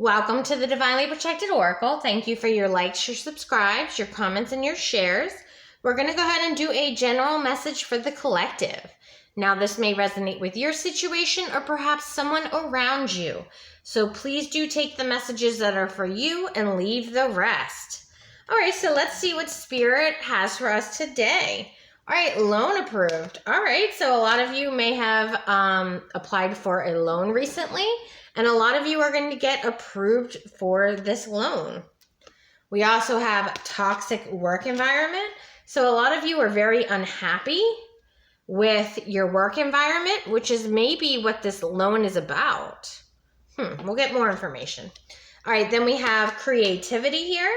Welcome to the Divinely Protected Oracle. Thank you for your likes, your subscribes, your comments, and your shares. We're going to go ahead and do a general message for the collective. Now, this may resonate with your situation or perhaps someone around you. So please do take the messages that are for you and leave the rest. All right, so let's see what Spirit has for us today. All right, loan approved. All right, so a lot of you may have applied for a loan recently, and a lot of you are going to get approved for this loan. We also have toxic work environment. So a lot of you are very unhappy with your work environment, which is maybe what this loan is about. We'll get more information. All right, then we have creativity here.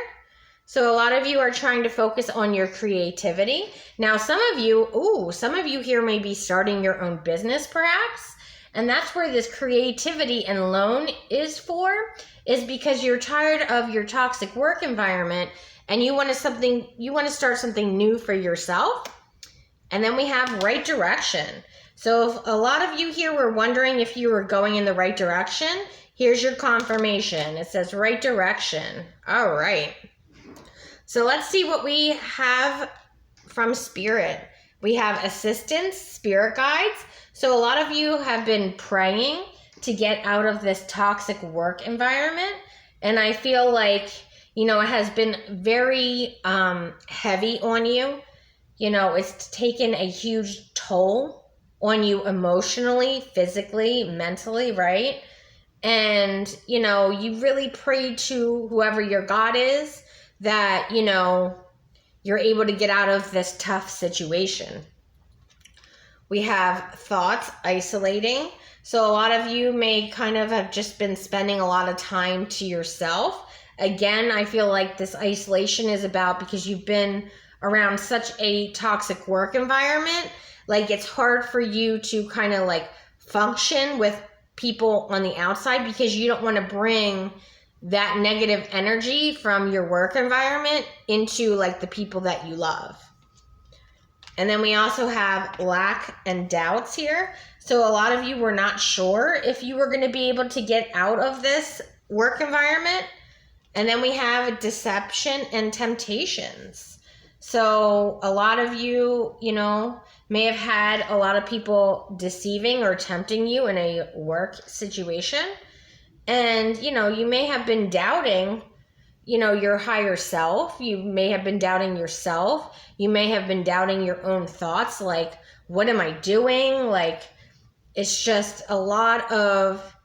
So a lot of you are trying to focus on your creativity. Now, some of you here may be starting your own business perhaps. And that's where this creativity and loan is because you're tired of your toxic work environment and you want to start something new for yourself. And then we have right direction. So if a lot of you here were wondering if you were going in the right direction, here's your confirmation. It says right direction. All right. So let's see what we have from Spirit. We have assistance, spirit guides. So a lot of you have been praying to get out of this toxic work environment. And I feel like, it has been very heavy on you. It's taken a huge toll on you emotionally, physically, mentally, right? And, you really prayed to whoever your God is that, you're able to get out of this tough situation. We have thoughts isolating. So a lot of you may kind of have just been spending a lot of time to yourself. Again, I feel like this isolation is about because you've been around such a toxic work environment. Like it's hard for you to kind of like function with people on the outside because you don't want to bring that negative energy from your work environment into like the people that you love. And then we also have lack and doubts here. So a lot of you were not sure if you were going to be able to get out of this work environment. And then we have deception and temptations. So a lot of you, may have had a lot of people deceiving or tempting you in a work situation. And, you may have been doubting, your higher self. You may have been doubting yourself. You may have been doubting your own thoughts. Like, what am I doing? Like, it's just a lot of,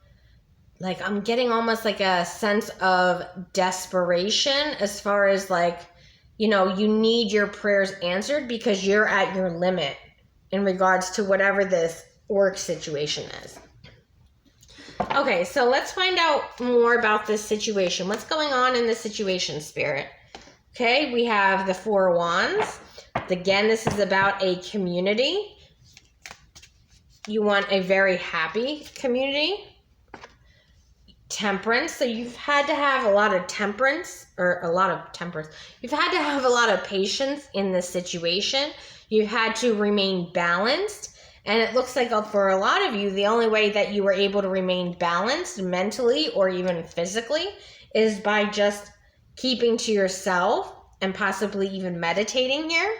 like, I'm getting almost like a sense of desperation as far as like, you need your prayers answered because you're at your limit in regards to whatever this work situation is. Okay, so let's find out more about this situation. What's going on in this situation, Spirit? Okay, we have the Four of Wands. Again, this is about a community. You want a very happy community. Temperance. So you've had to have a lot of temperance. You've had to have a lot of patience in this situation. You've had to remain balanced. And it looks like for a lot of you, the only way that you were able to remain balanced mentally or even physically is by just keeping to yourself and possibly even meditating here.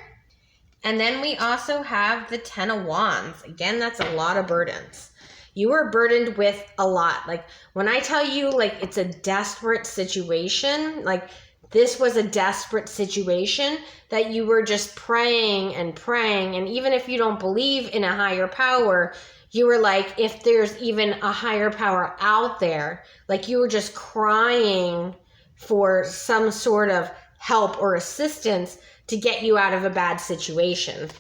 And then we also have the Ten of Wands. Again, that's a lot of burdens. You are burdened with a lot. Like when I tell you like it's a desperate situation, like this was a desperate situation that you were just praying and praying. And even if you don't believe in a higher power, you were like, if there's even a higher power out there, like you were just crying for some sort of help or assistance to get you out of a bad situation.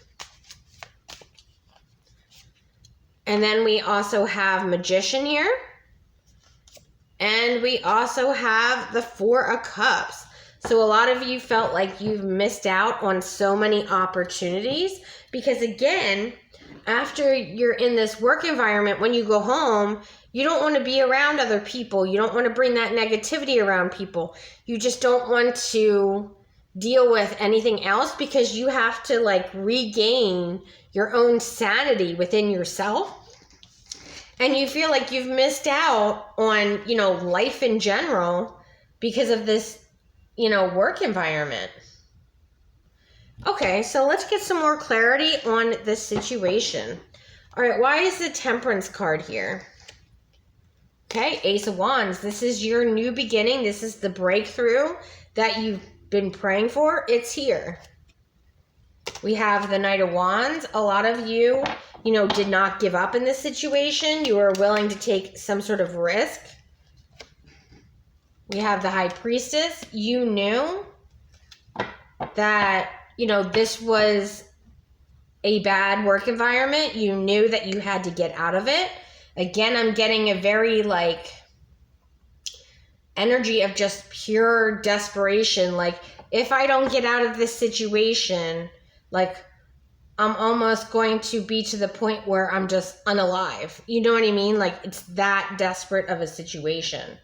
And then we also have Magician here. And we also have the Four of Cups. So a lot of you felt like you've missed out on so many opportunities because again, after you're in this work environment, when you go home, you don't want to be around other people. You don't want to bring that negativity around people. You just don't want to deal with anything else because you have to like regain your own sanity within yourself. And you feel like you've missed out on, life in general because of this, work environment. Okay, so let's get some more clarity on this situation. All right, why is the Temperance card here? Okay, Ace of Wands. This is your new beginning. This is the breakthrough that you've been praying for. It's here. We have the Knight of Wands. A lot of you, did not give up in this situation. You were willing to take some sort of risk. We have the High Priestess. You knew that, this was a bad work environment. You knew that you had to get out of it. Again, I'm getting a very energy of just pure desperation. Like, if I don't get out of this situation, I'm almost going to be to the point where I'm just unalive. You know what I mean? Like, it's that desperate of a situation.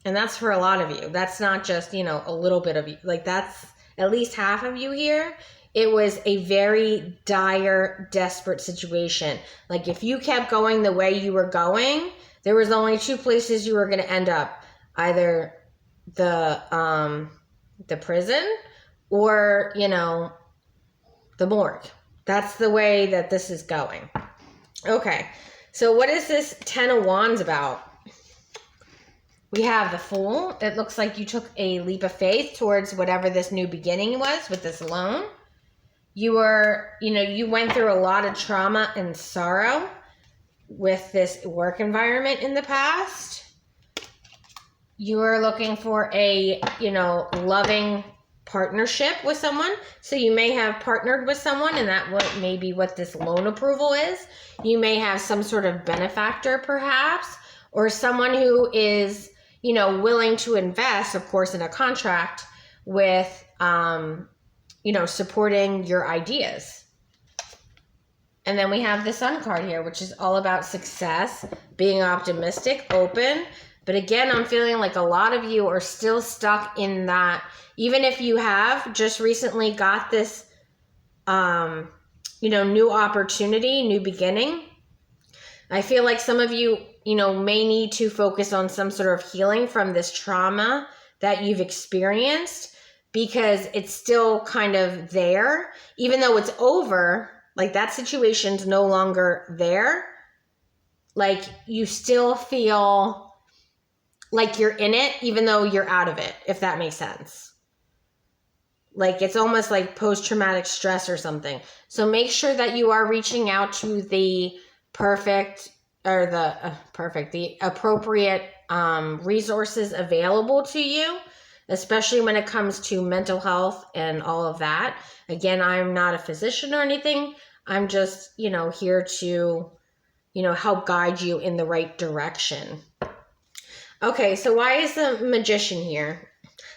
And that's for a lot of you. That's not just, a little bit of you. Like, that's at least half of you here. It was a very dire, desperate situation. Like, if you kept going the way you were going, there was only two places you were going to end up. Either the prison or, the morgue. That's the way that this is going. Okay. So what is this Ten of Wands about? We have the Fool. It looks like you took a leap of faith towards whatever this new beginning was with this loan. You were, you went through a lot of trauma and sorrow with this work environment in the past. You were looking for a, loving partnership with someone. So you may have partnered with someone, and that may be what this loan approval is. You may have some sort of benefactor perhaps, or someone who is, willing to invest, of course, in a contract with, supporting your ideas. And then we have the Sun card here, which is all about success, being optimistic, open. But again, I'm feeling like a lot of you are still stuck in that. Even if you have just recently got this, new opportunity, new beginning, I feel like some of you, may need to focus on some sort of healing from this trauma that you've experienced, because it's still kind of there. Even though it's over, like that situation's no longer there, like you still feel like you're in it, even though you're out of it, if that makes sense. Like, it's almost like post-traumatic stress or something. So make sure that you are reaching out to the the appropriate resources available to you, especially when it comes to mental health and all of that. Again, I'm not a physician or anything. I'm just, here to, help guide you in the right direction. Okay, so why is the Magician here?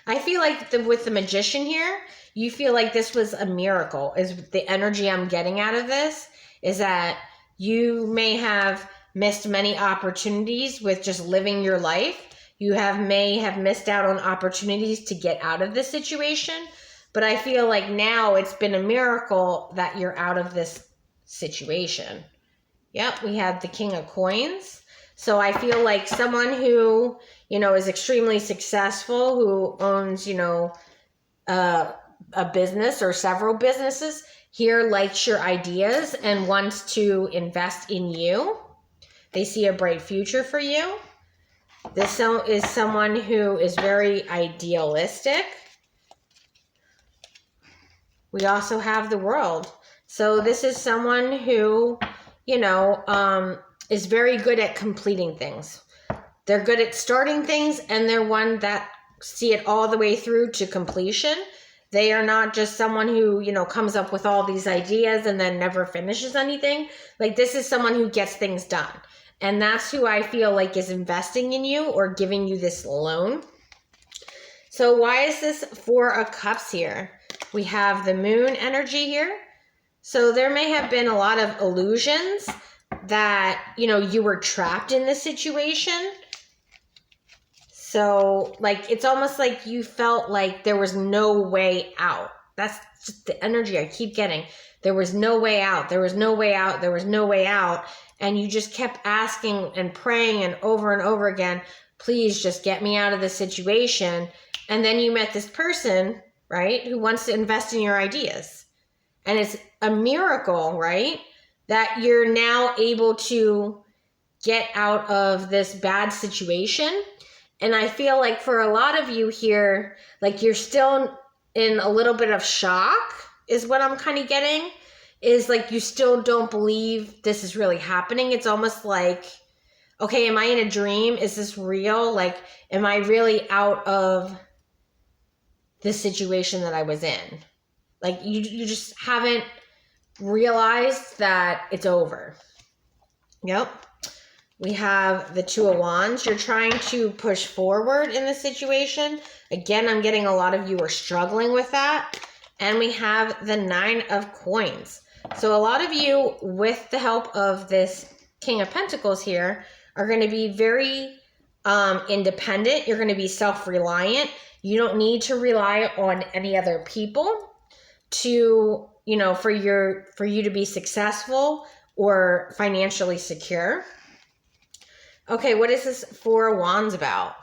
I feel like with the Magician here, you feel like this was a miracle. Is the energy I'm getting out of this is that you may have missed many opportunities with just living your life. You may have missed out on opportunities to get out of this situation. But I feel like now it's been a miracle that you're out of this situation. Yep, we have the King of Coins. So I feel like someone who, is extremely successful, who owns, a business or several businesses, here likes your ideas and wants to invest in you. They see a bright future for you. This is someone who is very idealistic. We also have the World. So this is someone who, is very good at completing things. They're good at starting things, and they're one that see it all the way through to completion. They are not just someone who, comes up with all these ideas and then never finishes anything. Like, this is someone who gets things done. And that's who I feel like is investing in you or giving you this loan. So why is this Four of Cups here? We have the Moon energy here. So there may have been a lot of illusions that, you were trapped in this situation. So, it's almost like you felt like there was no way out. that's just the energy I keep getting. There was no way out. There was no way out. There was no way out. And you just kept asking and praying and over again, please just get me out of this situation. And then you met this person, right, who wants to invest in your ideas. And it's a miracle, right, that you're now able to get out of this bad situation. And I feel like for a lot of you here, like you're still in a little bit of shock is what I'm kind of getting, is like you still don't believe this is really happening. It's almost like, okay, am I in a dream? Is this real? Like, am I really out of the situation that I was in? Like you just haven't realized that it's over. Yep. We have the Two of Wands. You're trying to push forward in the situation. Again, I'm getting a lot of you are struggling with that. And we have the Nine of Coins. So a lot of you, with the help of this King of Pentacles here, are going to be very independent. You're going to be self-reliant. You don't need to rely on any other people to, you know, for you to be successful or financially secure. Okay, what is this Four of Wands about?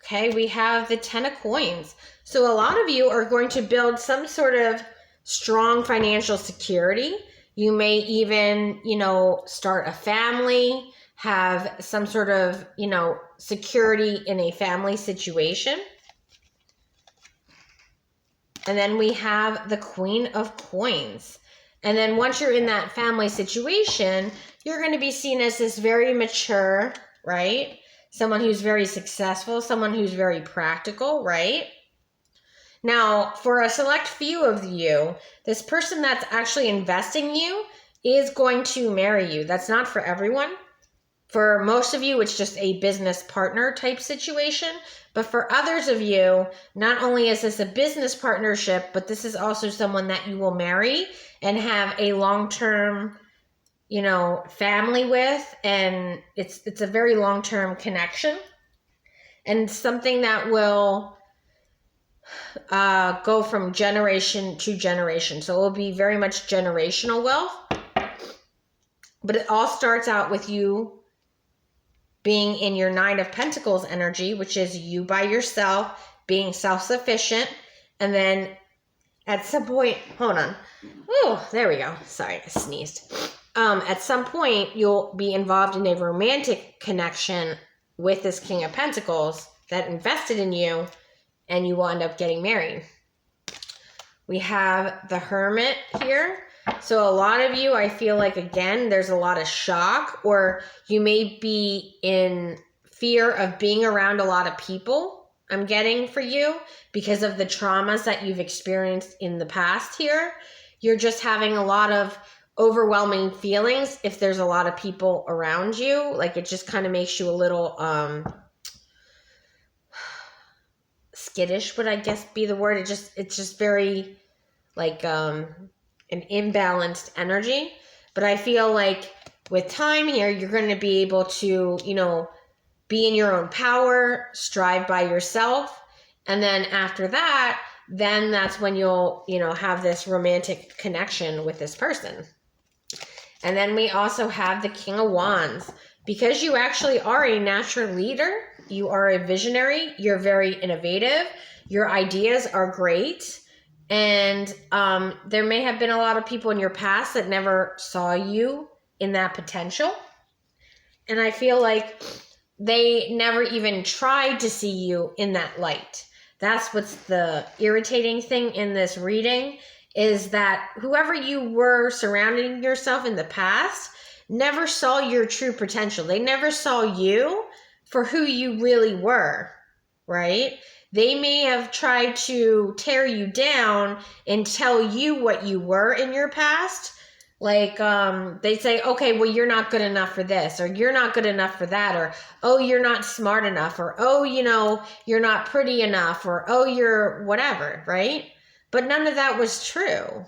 Okay, we have the Ten of Coins. So a lot of you are going to build some sort of strong financial security. You may even, you know, start a family, have some sort of, you know, security in a family situation. And then we have the Queen of Coins. And then once you're in that family situation, you're going to be seen as this very mature, right? Someone who's very successful, someone who's very practical, right? Now, for a select few of you, this person that's actually investing in you is going to marry you. That's not for everyone. For most of you, it's just a business partner type situation. But for others of you, not only is this a business partnership, but this is also someone that you will marry and have a long-term, you know, family with. And it's a very long-term connection. And something that will go from generation to generation. So it will be very much generational wealth. But it all starts out with you being in your Nine of Pentacles energy, which is you by yourself, being self-sufficient. And then at some point, hold on. Oh, there we go. Sorry, I sneezed. At some point, you'll be involved in a romantic connection with this King of Pentacles that invested in you, and you will end up getting married. We have the Hermit here. So a lot of you, I feel like, again, there's a lot of shock, or you may be in fear of being around a lot of people, I'm getting for you, because of the traumas that you've experienced in the past here. You're just having a lot of overwhelming feelings if there's a lot of people around you. Like, it just kind of makes you a little skittish, would I guess be the word. It's just very like an imbalanced energy. But I feel like with time here, you're going to be able to, you know, be in your own power, strive by yourself. And then after that, then that's when you'll, you know, have this romantic connection with this person. And then we also have the King of Wands. Because you actually are a natural leader, you are a visionary, you're very innovative, your ideas are great. And there may have been a lot of people in your past that never saw you in that potential. And I feel like they never even tried to see you in that light. That's what's the irritating thing in this reading, is that whoever you were surrounding yourself in the past never saw your true potential. They never saw you for who you really were, right? They may have tried to tear you down and tell you what you were in your past. Like, they say, okay, well, you're not good enough for this, or you're not good enough for that, or, oh, you're not smart enough, or, oh, you know, you're not pretty enough, or, oh, you're whatever, right? But none of that was true.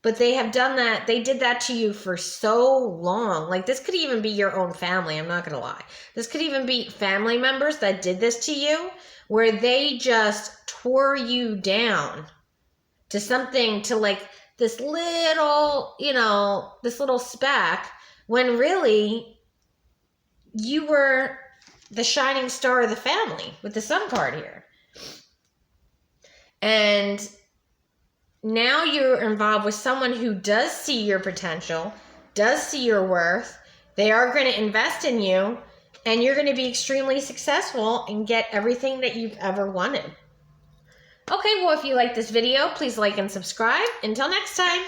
But they have done that. They did that to you for so long. Like, this could even be your own family. I'm not going to lie. This could even be family members that did this to you, where they just tore you down to something, to like this little, this little speck, when really you were the shining star of the family with the Sun card here. And now you're involved with someone who does see your potential, does see your worth. They are going to invest in you, and you're going to be extremely successful and get everything that you've ever wanted. Okay, well, if you like this video, please like and subscribe. Until next time.